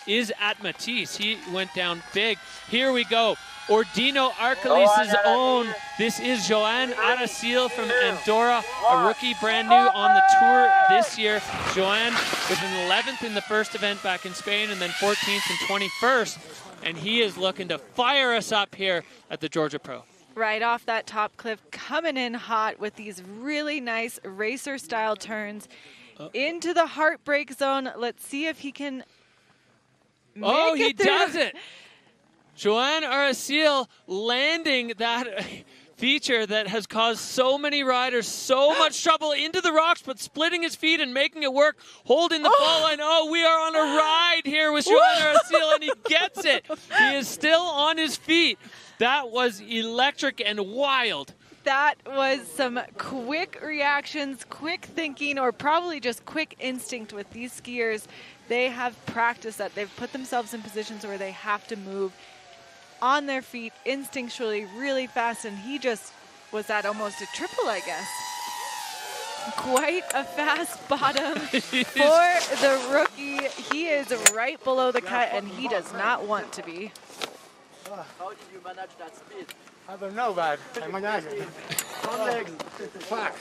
is at Matisse. He went down big. Here we go. Ordino Arcalis's own. This is Joan Aracil from Andorra, a rookie brand new on the tour this year. Joan with an 11th in the first event back in Spain and then 14th and 21st. And he is looking to fire us up here at the Georgia Pro. Right off that top cliff, coming in hot with these really nice racer-style turns into the heartbreak zone. Let's see if he can make he it through. does it. Joan Aracil landing that feature that has caused so many riders so much trouble into the rocks, but splitting his feet and making it work, holding the fall line. Oh, we are on a ride here with Joan Aracil, and he gets it. He is still on his feet. That was electric and wild. That was some quick reactions, quick thinking, or probably just quick instinct with these skiers. They have practiced that. They've put themselves in positions where they have to move on their feet instinctually really fast, and he just was at almost a triple, I guess. Quite a fast bottom for the rookie. He is right below the cut, and he does not want to be. How did you manage that speed? I don't know, but I managed it. Fuck.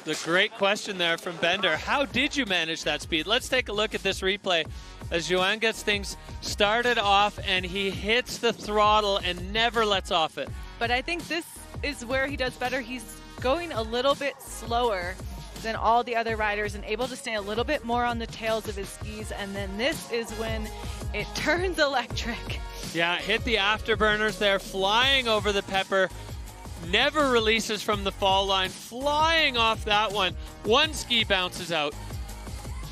The great question there from Bender. How did you manage that speed? Let's take a look at this replay as Joan gets things started off and he hits the throttle and never lets off it. But I think this is where he does better. He's going a little bit slower than all the other riders and able to stay a little bit more on the tails of his skis. And then this is when it turns electric. Yeah, hit the afterburners there, flying over the pepper. Never releases from the fall line, flying off that one. One ski bounces out.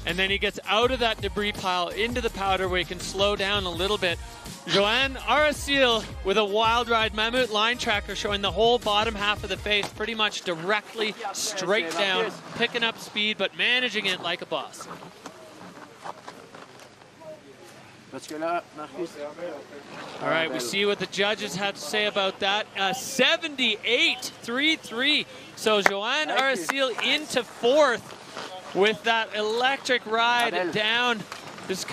And then he gets out of that debris pile into the powder where he can slow down a little bit. Joan Aracil with a wild ride. Mammut line tracker showing the whole bottom half of the face pretty much directly straight down, picking up speed but managing it like a boss. All right, we see what the judges have to say about that. 78-3-3. So Joan Aracil into fourth with that electric ride down. This